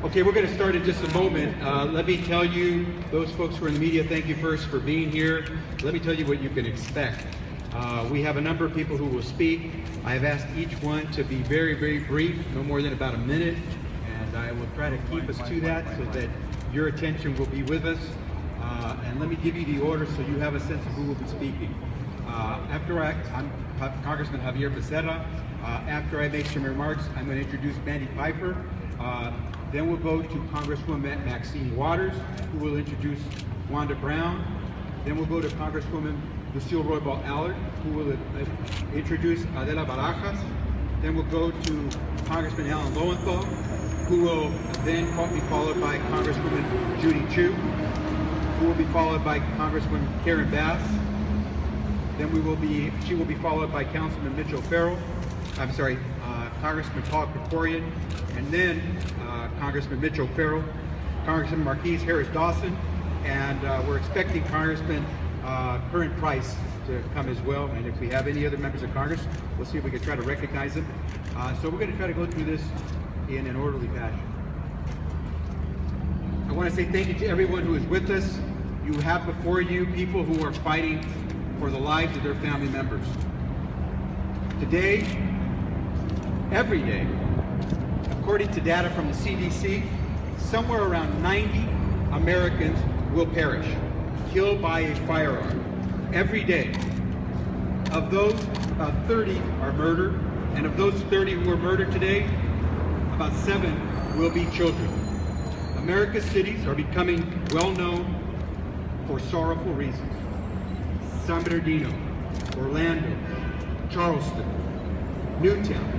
Okay, we're going to start in just a moment. Let me tell you, those folks who are in the media, thank you first for being here. Let me tell you what you can expect. We have a number of people who will speak. I have asked each one to be very, very brief, no more than about a minute, and I will try to keep us to that so that your attention will be with us. And let me give you the order so you have a sense of who will be speaking. I'm Congressman Javier Becerra. After I make some remarks, I'm going to introduce Mandy Piper. Then we'll go to Congresswoman Maxine Waters, who will introduce Wanda Brown. Then we'll go to Congresswoman Lucille Roybal Allard, who will introduce Adela Barajas. Then we'll go to Congressman Alan Lowenthal, who will then be followed by Congresswoman Judy Chu, who will be followed by Congresswoman Karen Bass. Then she will be followed by Councilman Mitchell Farrell. Congressman Paul Krikorian, and then Congressman Mitchell Farrell, Congressman Marquise Harris Dawson, and we're expecting Congressman Curran Price to come as well. And if we have any other members of Congress, we'll see if we can try to recognize them. So we're going to try to go through this in an orderly fashion. I want to say thank you to everyone who is with us. You have before you people who are fighting for the lives of their family members. Today, every day, according to data from the CDC, somewhere around 90 Americans will perish, killed by a firearm. Every day. Of those, about 30 are murdered, and of those 30 who were murdered today, about 7 will be children. America's cities are becoming well known for sorrowful reasons. San Bernardino, Orlando, Charleston, Newtown,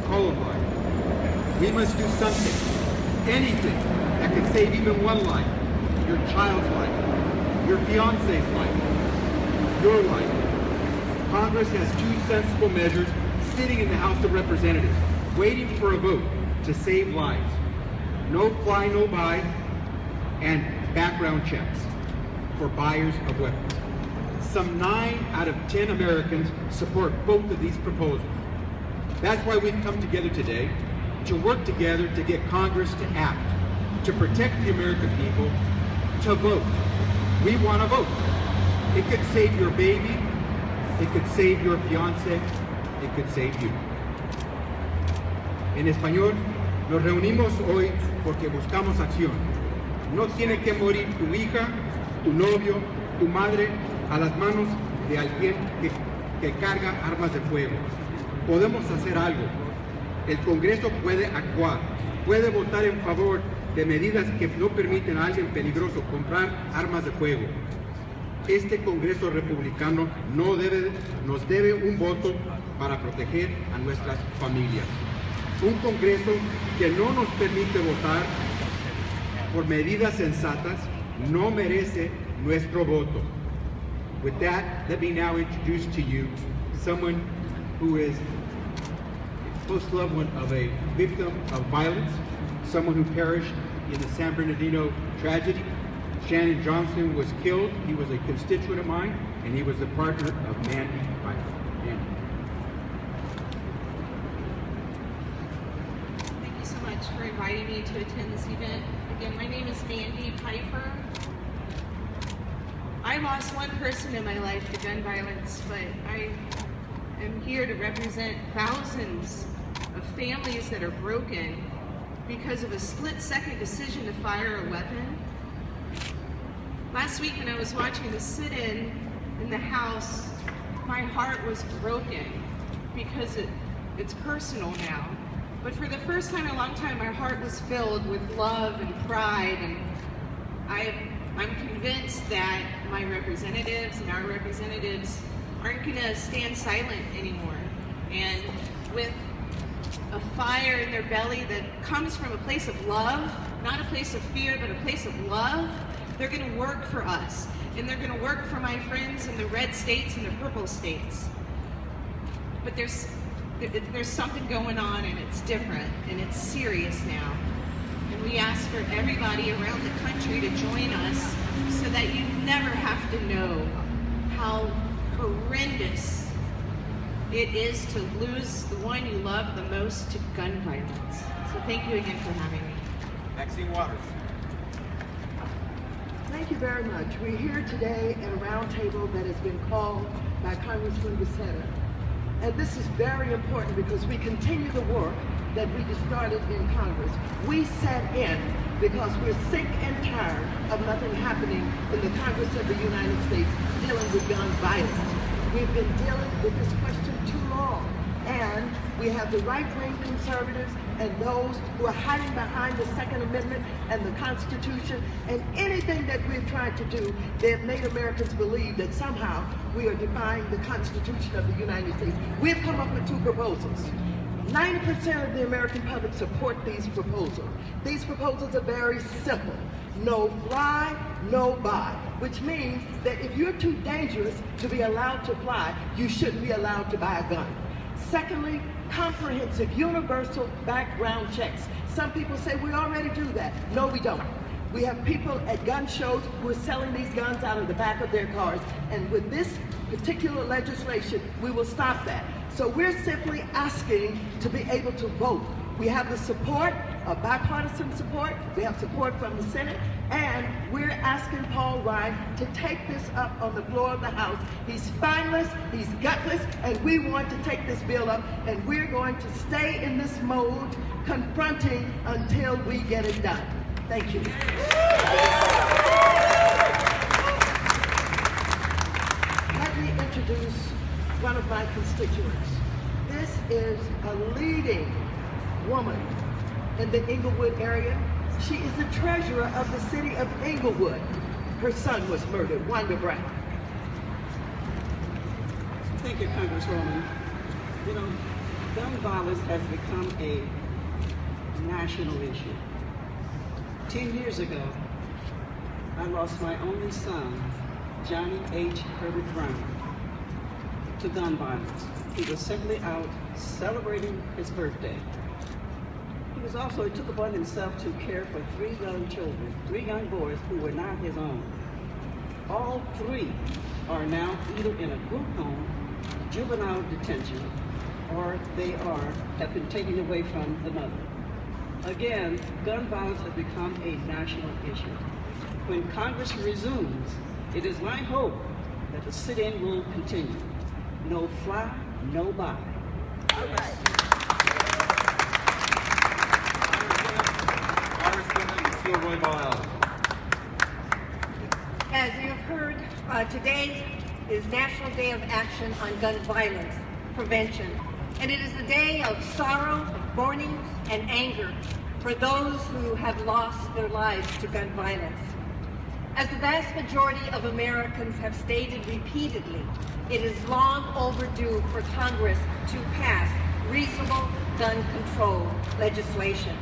Columbine. We must do something, anything that can save even one life, your child's life, your fiance's life, your life. Congress has 2 sensible measures sitting in the House of Representatives, waiting for a vote to save lives. No fly, no buy, and background checks for buyers of weapons. Some 9 out of 10 Americans support both of these proposals. That's why we've come together today to work together to get Congress to act, to protect the American people, to vote. We want to vote. It could save your baby, it could save your fiancé, it could save you. En español, nos reunimos hoy porque buscamos acción. No tiene que morir tu hija, tu novio, tu madre a las manos de alguien que carga armas de fuego. Podemos hacer algo. El Congreso puede actuar, puede votar en favor de medidas que no permiten a alguien peligroso comprar armas de fuego. Este Congreso republicano nos debe un voto para proteger a nuestras familias. Un Congreso que no nos permite votar por medidas sensatas no merece nuestro voto. With that, let me now introduce to you someone who is a close loved one of a victim of violence, someone who perished in the San Bernardino tragedy. Shannon Johnson was killed. He was a constituent of mine, and he was a partner of Mandy Piper. Mandy. Thank you so much for inviting me to attend this event. Again, my name is Mandy Piper. I lost one person in my life to gun violence, but I am here to represent thousands of families that are broken because of a split-second decision to fire a weapon. Last week when I was watching the sit-in in the House, my heart was broken because it's personal now. But for the first time in a long time, my heart was filled with love and pride, and I'm convinced that my representatives and our representatives aren't going to stand silent anymore. And with a fire in their belly that comes from a place of love, not a place of fear, but a place of love, they're going to work for us. And they're going to work for my friends in the red states and the purple states. But there's something going on, and it's different, and it's serious now. And we ask for everybody around the country to join us so that you never have to know how horrendous it is to lose the one you love the most to gun violence. So thank you again for having me. Maxine Waters. Thank you very much. We're here today at a roundtable that has been called by Congressman Becerra. And this is very important because we continue the work that we just started in Congress. We set in because we're sick and tired of nothing happening in the Congress of the United States dealing with gun violence. We've been dealing with this question too long. And we have the right-wing conservatives and those who are hiding behind the Second Amendment and the Constitution, and anything that we've tried to do, they've made Americans believe that somehow we are defying the Constitution of the United States. We've come up with two proposals. 90% of the American public support these proposals. These proposals are very simple. No fly, no buy, which means that if you're too dangerous to be allowed to fly, you shouldn't be allowed to buy a gun. Secondly, comprehensive, universal background checks. Some people say we already do that. No, we don't. We have people at gun shows who are selling these guns out of the back of their cars, and with this particular legislation, we will stop that. So we're simply asking to be able to vote. We have the support, bipartisan support, we have support from the Senate, and we're asking Paul Ryan to take this up on the floor of the House. He's spineless, he's gutless, and we want to take this bill up, and we're going to stay in this mode, confronting until we get it done. Thank you. Let me introduce one of my constituents. This is a leading woman in the Inglewood area. She is the treasurer of the city of Inglewood. Her son was murdered, Wanda Brown. Thank you, Congresswoman. You know, gun violence has become a national issue. 10 years ago, I lost my only son, Johnny H. Herbert Brown, to gun violence. He was simply out celebrating his birthday. He took upon himself to care for 3 young children, 3 young boys who were not his own. All 3 are now either in a group home, juvenile detention, or have been taken away from the mother. Again, gun violence has become a national issue. When Congress resumes, it is my hope that the sit-in will continue. No fly, no buy. All right. As you have heard, today is National Day of Action on Gun Violence Prevention, and it is a day of sorrow, mourning, and anger for those who have lost their lives to gun violence. As the vast majority of Americans have stated repeatedly, it is long overdue for Congress to pass reasonable gun control legislation.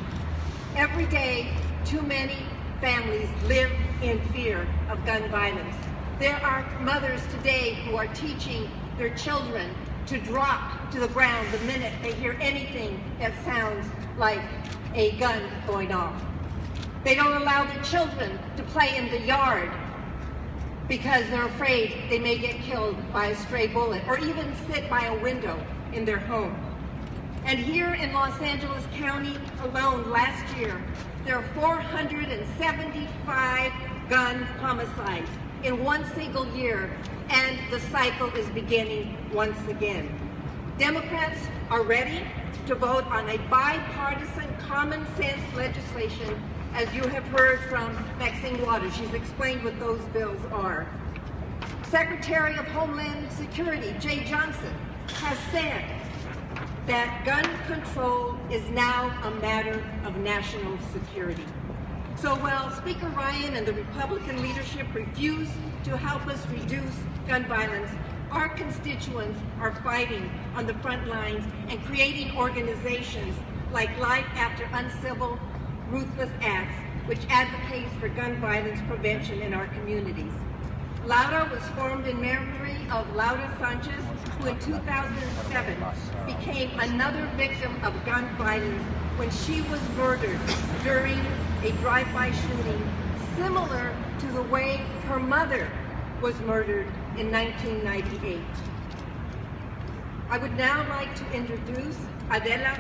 Every day, too many families live in fear of gun violence. There are mothers today who are teaching their children to drop to the ground the minute they hear anything that sounds like a gun going off. They don't allow their children to play in the yard because they're afraid they may get killed by a stray bullet, or even sit by a window in their home. And here in Los Angeles County alone last year, there are 475 gun homicides in one single year, and the cycle is beginning once again. Democrats are ready to vote on a bipartisan common sense legislation, as you have heard from Maxine Waters. She's explained what those bills are. Secretary of Homeland Security, Jay Johnson, has said that gun control is now a matter of national security. So while Speaker Ryan and the Republican leadership refuse to help us reduce gun violence, our constituents are fighting on the front lines and creating organizations like Life After Uncivil Ruthless Acts, which advocates for gun violence prevention in our communities. LAUDA was formed in memory of Laura Sanchez, who in 2007 became another victim of gun violence when she was murdered during a drive-by shooting similar to the way her mother was murdered in 1998. I would now like to introduce Adela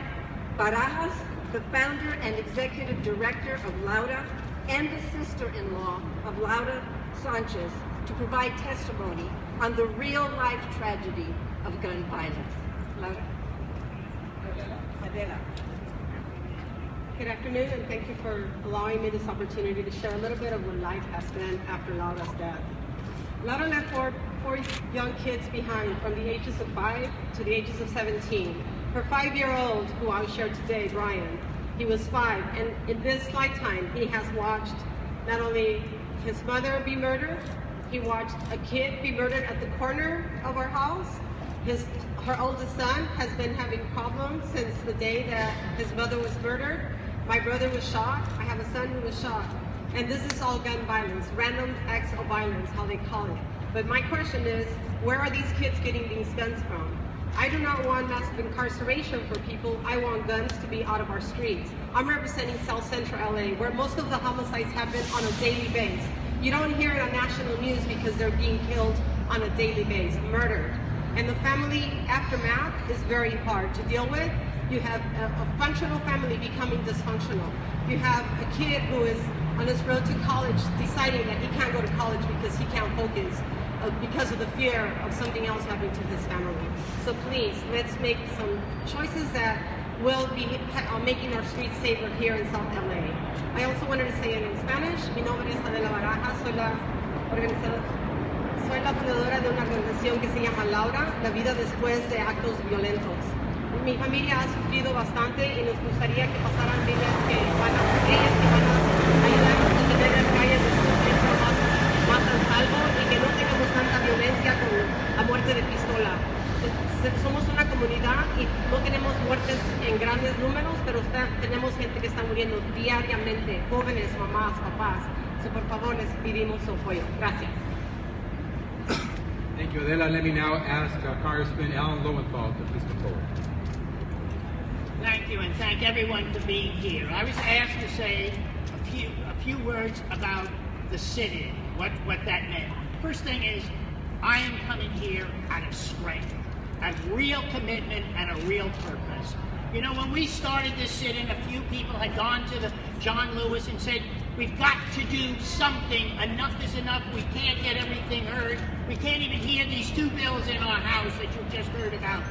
Barajas, the founder and executive director of Laura, and the sister-in-law of Laura Sanchez, to provide testimony on the real-life tragedy of gun violence. Laura? Adela. Good afternoon, and thank you for allowing me this opportunity to share a little bit of what life has been after Laura's death. Laura left four young kids behind from the ages of 5 to the ages of 17. Her 5-year-old, who I'll share today, Brian, he was 5, and in this lifetime, he has watched not only his mother be murdered, he watched a kid be murdered at the corner of our house. Her oldest son has been having problems since the day that his mother was murdered. My brother was shot. I have a son who was shot. And this is all gun violence, random acts of violence, how they call it. But my question is, where are these kids getting these guns from? I do not want massive incarceration for people. I want guns to be out of our streets. I'm representing South Central LA, where most of the homicides happen on a daily basis. You don't hear it on national news because they're being killed on a daily basis, murdered. And the family aftermath is very hard to deal with. You have a functional family becoming dysfunctional. You have a kid who is on his road to college deciding that he can't go to college because he can't focus because of the fear of something else happening to his family. So please, let's make some choices that will be making our streets safer here in South LA. I also wanted to say it in Spanish. Mi nombre es Adela Baraja, soy la fundadora de una organización que se llama Laura, la vida después de actos violentos. Mi familia ha sufrido bastante y nos gustaría que pasaran leyes que van a ayudarnos a tener las calles de un centro más a salvo y que no tengamos tanta violencia con la muerte de pistola. Somos una comunidad y no tenemos muertes en grandes números, pero tenemos gente que está muriendo diariamente, jóvenes, mamás, papás. So, por favor, les pedimos su apoyo. Gracias. Thank you, Adela. Let me now ask Congressman Alan Lowenthal to please come forward. Thank you, and thank everyone for being here. I was asked to say a few words about the sit-in, what that meant. First thing is, I am coming here out of strength, out of real commitment and a real purpose. You know, when we started this sit-in, a few people had gone to the John Lewis and said, we've got to do something. Enough is enough. We can't get everything heard. We can't even hear these 2 bills in our house that you've just heard about.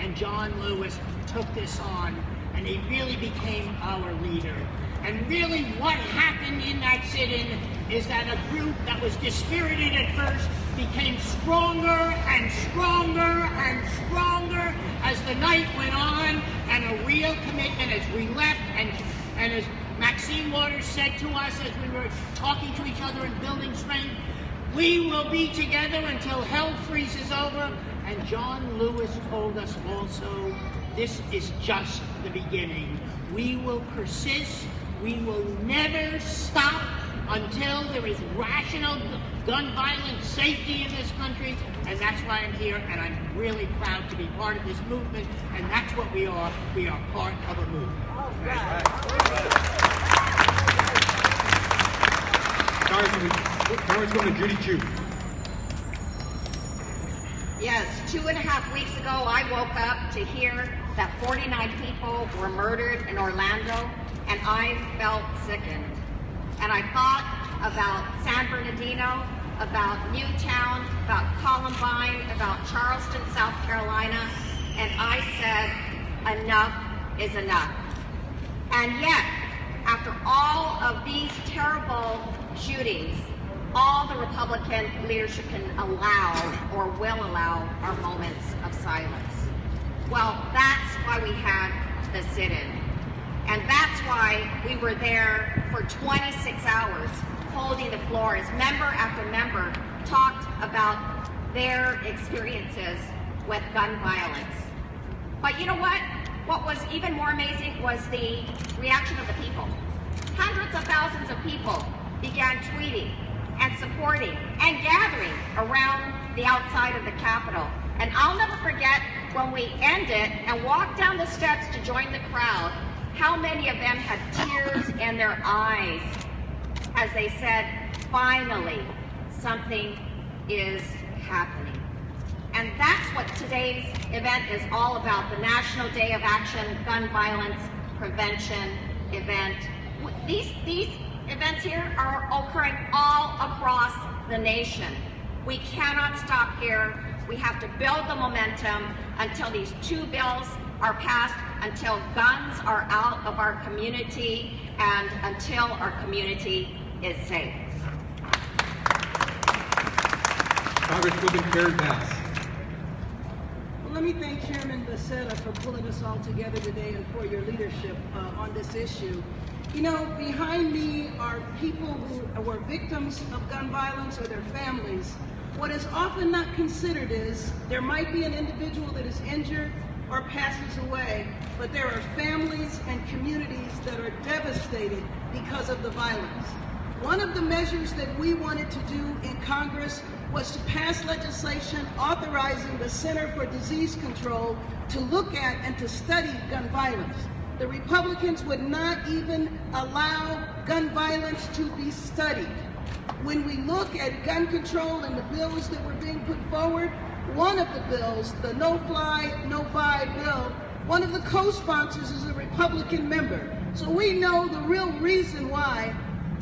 And John Lewis took this on, and he really became our leader. And really what happened in that sit-in is that a group that was dispirited at first became stronger and stronger and stronger as the night went on, and a real commitment as we left, and as Maxine Waters said to us as we were talking to each other and building strength, we will be together until hell freezes over. And John Lewis told us also, this is just the beginning. We will persist. We will never stop until there is rational gun violence safety in this country. And that's why I'm here, and I'm really proud to be part of this movement. And that's what we are. We are part of a movement. Congresswoman Judy Chu. Yes, 2.5 weeks ago, I woke up to hear that 49 people were murdered in Orlando, and I felt sickened. And I thought about San Bernardino, about Newtown, about Columbine, about Charleston, South Carolina, and I said, enough is enough. And yet, after all of these terrible shootings, all the Republican leadership can allow or will allow are moments of silence. Well, that's why we had the sit-in. And that's why we were there for 26 hours holding the floor as member after member talked about their experiences with gun violence. But you know what? What was even more amazing was the reaction of the people. Hundreds of thousands of people began tweeting and supporting and gathering around the outside of the Capitol. And I'll never forget when we ended and walked down the steps to join the crowd, how many of them had tears in their eyes as they said, finally, something is happening. And that's what today's event is all about, the National Day of Action, Gun Violence prevention event. These events here are occurring all across the nation. We cannot stop here. We have to build the momentum until these 2 bills are passed, until guns are out of our community, and until our community is safe. Congresswoman Karen Bass. Well, let me thank Chairman Becerra for pulling us all together today and for your leadership on this issue. You know, behind me are people who were victims of gun violence or their families. What is often not considered is there might be an individual that is injured or passes away, but there are families and communities that are devastated because of the violence. One of the measures that we wanted to do in Congress was to pass legislation authorizing the Center for Disease Control to look at and to study gun violence. The Republicans would not even allow gun violence to be studied. When we look at gun control and the bills that were being put forward, one of the bills, the no-fly, no-buy bill, one of the co-sponsors is a Republican member. So we know the real reason why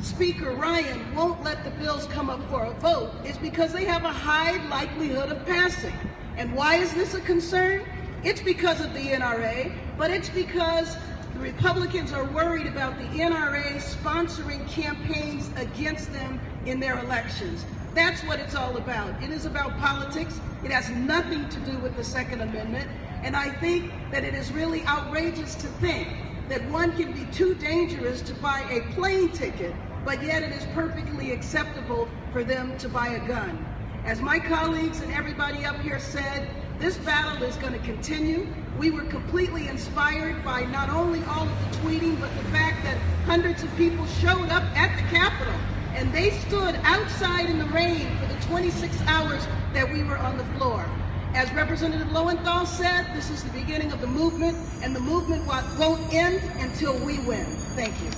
Speaker Ryan won't let the bills come up for a vote is because they have a high likelihood of passing. And why is this a concern? It's because of the NRA, but it's because the Republicans are worried about the NRA sponsoring campaigns against them in their elections. That's what it's all about. It is about politics. It has nothing to do with the Second Amendment. And I think that it is really outrageous to think that one can be too dangerous to buy a plane ticket, but yet it is perfectly acceptable for them to buy a gun. As my colleagues and everybody up here said, this battle is going to continue. We were completely inspired by not only all of the tweeting, but the fact that hundreds of people showed up at the Capitol and they stood outside in the rain for the 26 hours that we were on the floor. As Representative Lowenthal said, this is the beginning of the movement, and the movement won't end until we win. Thank you.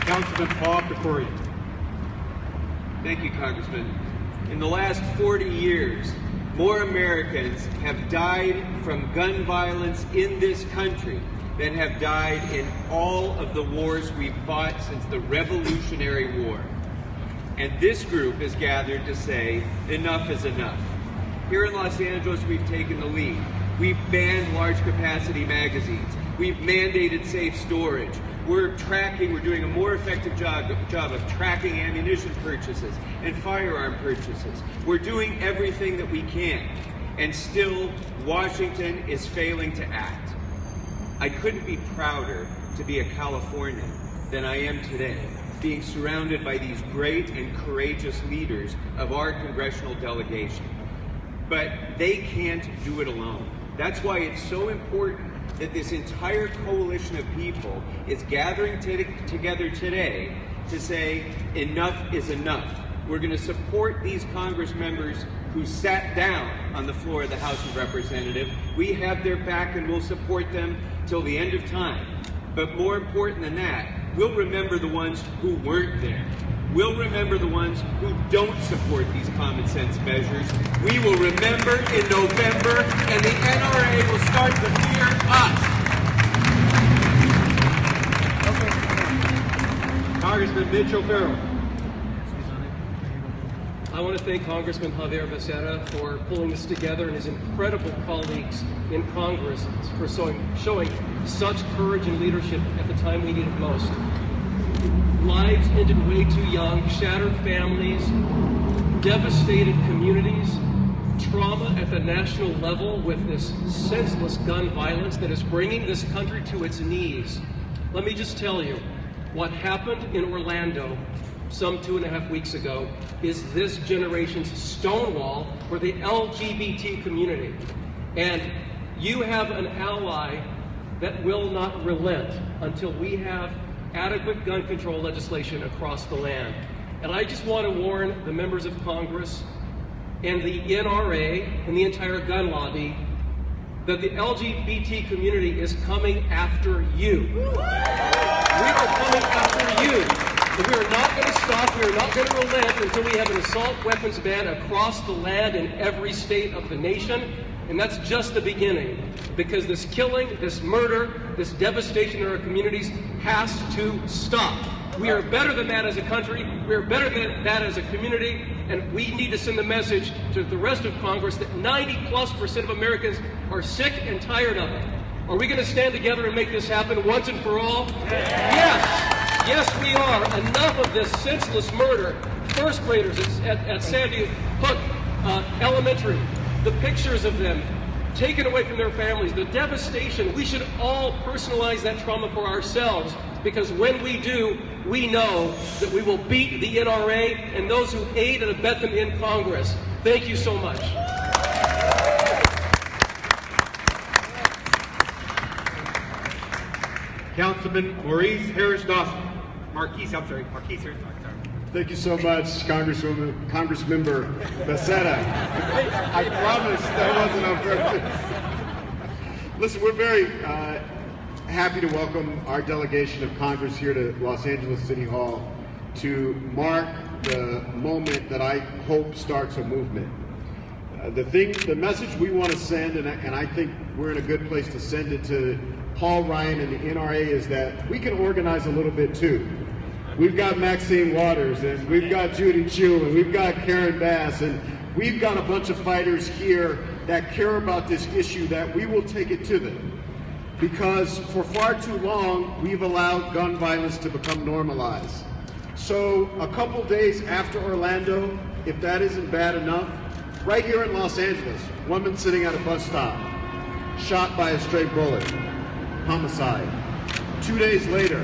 Councilman Paul Pecorian. Thank you, Congressman. In the last 40 years, more Americans have died from gun violence in this country than have died in all of the wars we've fought since the Revolutionary War. And this group is gathered to say, enough is enough. Here in Los Angeles, we've taken the lead. We've banned large capacity magazines. We've mandated safe storage. We're doing a more effective job of tracking ammunition purchases and firearm purchases. We're doing everything that we can. And still, Washington is failing to act. I couldn't be prouder to be a Californian than I am today, being surrounded by these great and courageous leaders of our congressional delegation. But they can't do it alone. That's why it's so important that this entire coalition of people is gathering together today to say enough is enough. We're going to support these Congress members who sat down on the floor of the House of Representatives. We have their back and we'll support them till the end of time. But more important than that, we'll remember the ones who weren't there. We'll remember the ones who don't support these common sense measures. We will remember in November, and the NRA will start to fear us. Congressman Mitch O'Farrell. I want to thank Congressman Javier Becerra for pulling this together and his incredible colleagues in Congress for showing such courage and leadership at the time we need it most. Lives ended way too young, shattered families, devastated communities, trauma at the national level with this senseless gun violence that is bringing this country to its knees. Let me just tell you, what happened in Orlando some 2.5 weeks ago is this generation's stonewall for the LGBT community. And you have an ally that will not relent until we have adequate gun control legislation across the land. And I just want to warn the members of Congress and the NRA and the entire gun lobby that the LGBT community is coming after you. We are coming after you. And we are not going to stop, we are not going to relent until we have an assault weapons ban across the land in every state of the nation. And that's just the beginning, because this killing, this murder, this devastation in our communities has to stop. We are better than that as a country. We are better than that as a community. And we need to send the message to the rest of Congress that 90+% of Americans are sick and tired of it. Are we going to stand together and make this happen once and for all? Yes. Yes, we are. Enough of this senseless murder. First graders at Sandy Hook Elementary. The pictures of them taken away from their families, the devastation. We should all personalize that trauma for ourselves, because when we do, we know that we will beat the NRA and those who aid and abet them in Congress. Thank you so much. Councilman Maurice Harris Dawson. Marquise Harris Dawson. Thank you so much, Congressmember Becerra. I promise that wasn't on purpose. Listen, we're very happy to welcome our delegation of Congress here to Los Angeles City Hall to mark the moment that I hope starts a movement. The message we want to send, and I think we're in a good place to send it to Paul Ryan and the NRA, is that we can organize a little bit too. We've got Maxine Waters, and we've got Judy Chu, and we've got Karen Bass, and we've got a bunch of fighters here that care about this issue, that we will take it to them. Because for far too long, we've allowed gun violence to become normalized. So a couple days after Orlando, if that isn't bad enough, right here in Los Angeles, woman sitting at a bus stop, shot by a stray bullet, homicide. 2 days later,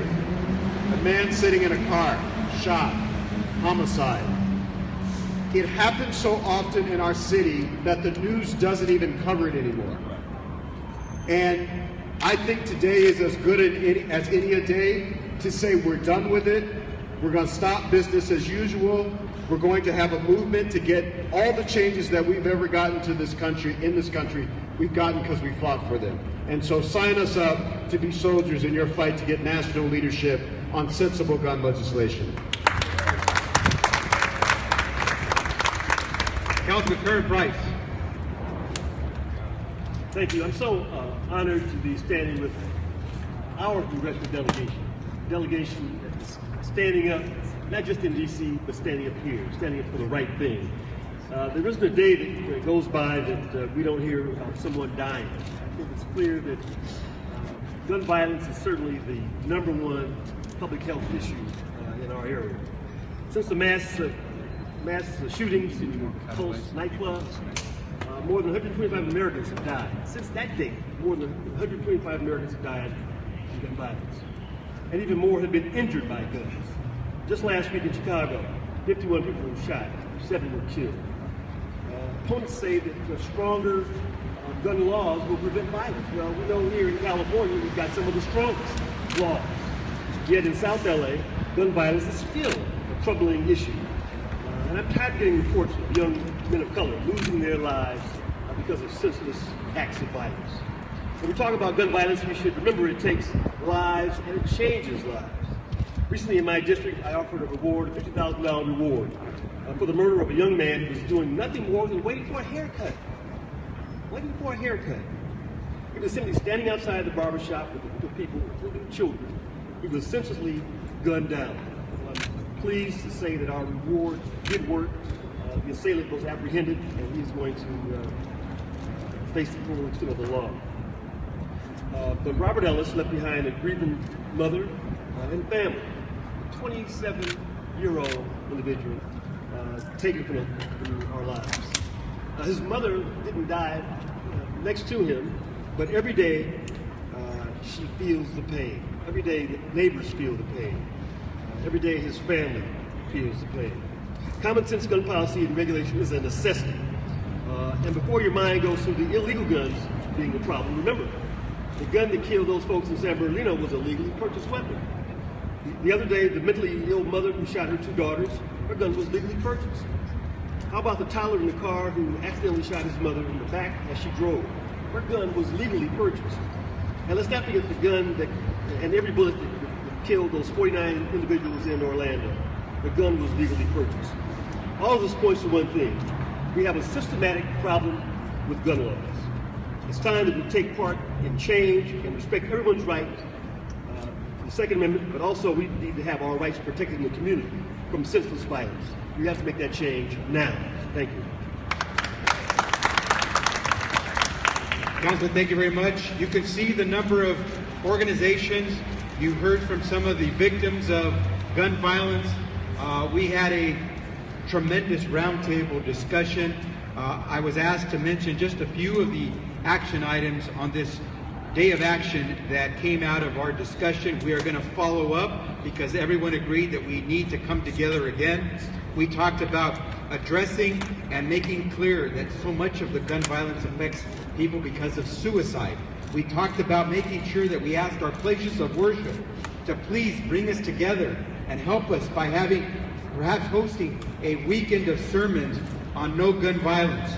a man sitting in a car, shot, homicide. It happens so often in our city that the news doesn't even cover it anymore. And I think today is as good as any a day to say we're done with it. We're going to stop business as usual. We're going to have a movement to get all the changes that we've ever gotten to this country, we've gotten because we fought for them. And so sign us up to be soldiers in your fight to get national leadership on sensible gun legislation. Councilman Kurt Price. Thank you. I'm so honored to be standing with our congressional delegation that's standing up, not just in D.C., but standing up here, standing up for the right thing. There isn't a day that goes by that we don't hear about someone dying. I think it's clear that gun violence is certainly the #1 public health issue in our area. Since the mass shootings in Pulse nightclubs, more than 125 Americans have died. Since that date, more than 125 Americans have died in gun violence. And even more have been injured by guns. Just last week in Chicago, 51 people were shot, 7 were killed. Opponents say that stronger gun laws will prevent violence. Well, we know here in California we've got some of the strongest laws. Yet in South LA, gun violence is still a troubling issue. And I'm tired of getting reports of young men of color losing their lives because of senseless acts of violence. When we talk about gun violence, we should remember it takes lives and it changes lives. Recently in my district, I offered a reward, a $50,000 reward, for the murder of a young man who was doing nothing more than waiting for a haircut. Waiting for a haircut. He was simply standing outside the barbershop with the people, including children. He was senselessly gunned down. I'm pleased to say that our reward did work. The assailant was apprehended, and he's going to face the full extent of the law. But Robert Ellis left behind a grieving mother and family. A 27-year-old individual taken from our lives. His mother didn't die next to him, but every day she feels the pain. Every day the neighbors feel the pain. Every day his family feels the pain. Common sense gun policy and regulation is a necessity. And before your mind goes to the illegal guns being a problem, remember, the gun that killed those folks in San Bernardino was a legally purchased weapon. The other day, the mentally ill mother who shot her 2 daughters, her gun was legally purchased. How about the toddler in the car who accidentally shot his mother in the back as she drove? Her gun was legally purchased. And let's not forget the gun and every bullet that killed those 49 individuals in Orlando. The gun was legally purchased. All of this points to one thing. We have a systematic problem with gun laws. It's time that we take part in change and respect everyone's right, the Second Amendment, but also we need to have our rights protected in the community from senseless violence. We have to make that change now. Thank you. Councilman, thank you very much. You can see the number of organizations. You heard from some of the victims of gun violence. We had a tremendous roundtable discussion. I was asked to mention just a few of the action items on this day of action that came out of our discussion. We are going to follow up because everyone agreed that we need to come together again. We talked about addressing and making clear that so much of the gun violence affects people because of suicide. We talked about making sure that we asked our places of worship to please bring us together and help us by perhaps hosting a weekend of sermons on no gun violence.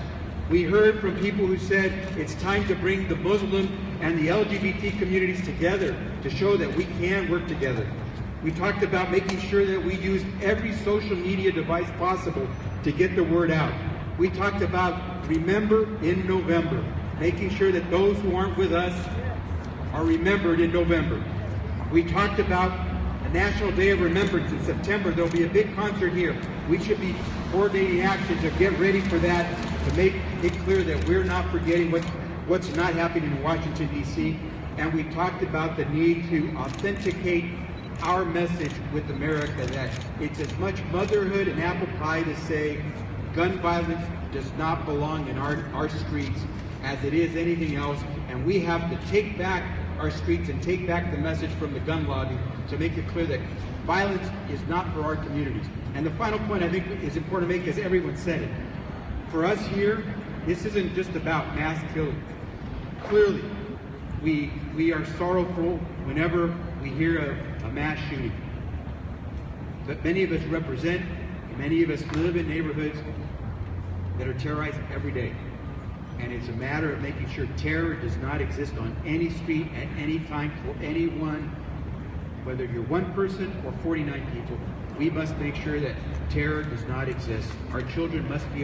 We heard from people who said it's time to bring the Muslim and the LGBT communities together to show that we can work together. We talked about making sure that we use every social media device possible to get the word out. We talked about Remember in November, making sure that those who aren't with us are remembered in November. We talked about a National Day of Remembrance in September. There'll be a big concert here. We should be coordinating action to get ready for that, to make it clear that we're not forgetting what's not happening in Washington, D.C. And we talked about the need to authenticate our message with America, that it's as much motherhood and apple pie to say gun violence does not belong in our streets as it is anything else, and we have to take back our streets and take back the message from the gun lobby to make it clear that violence is not for our communities. And the final point I think is important to make, because everyone said it. For us here, this isn't just about mass killing. Clearly, we are sorrowful whenever we hear a mass shooting. But many of us represent, many of us live in neighborhoods that are terrorized every day. And it's a matter of making sure terror does not exist on any street at any time for anyone, whether you're one person or 49 people. We must make sure that terror does not exist. Our children must be able